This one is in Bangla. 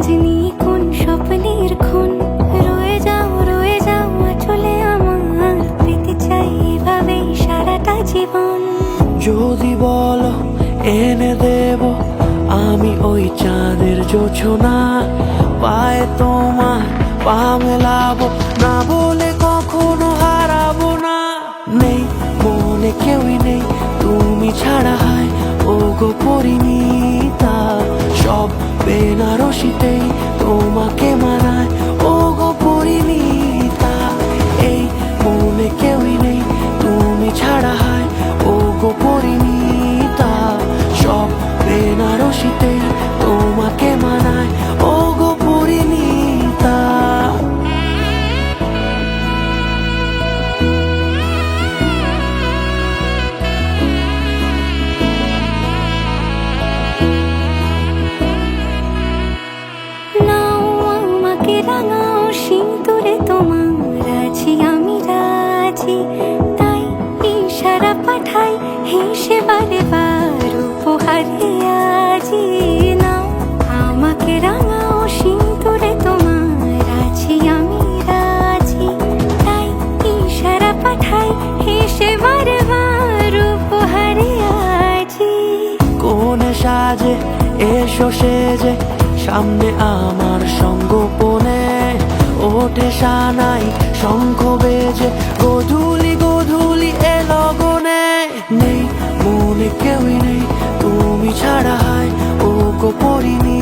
রজনী কোন স্বপ্নের খুন, রয়ে যাও চলে আমার, পেতে চাই এভাবেই সারাটা জীবন। যদি বলো এনে দেব আমি ওই চাঁদের জোছনা, পায়ে তোমার পা মেলাবো, না বলে কখনো হারাবো না। নেই মনে কেউই নেই তুমি ছাড়া, হায় ও গো পরিণীতা, সব বেনারসিতেই তোমাকে মানায় ও গো পরিণীতা। এই মনে কেউই নেই তুমি ছাড়া, হায় ও গো পরিণীতা, সব বেনারসিতেই তোমাকে মানায় ও গো পরিণীতা। নাও আমাকে রাঙাও সিঁদুরে তোমার, আছি আমি রাজি, তাই ইশারা পাঠাই হেসে বারে বার উপহারে আজি। নাও আমাকে রাঙাও সিঁদুরে তোমার, আছি আমি রাজি, তাই ইশারা পাঠাই হেসে বারে বার উপহারে আজি। কোনে সাজে এসো সেজে সামনে আমার সঙ্গোপনে, ওঠে সানাই শঙ্খ বেজে গধূলি গধূলি এ লগনে। নেই মনে কেউই নেই তুমি ছাড়া, হায় ও গো পরিণী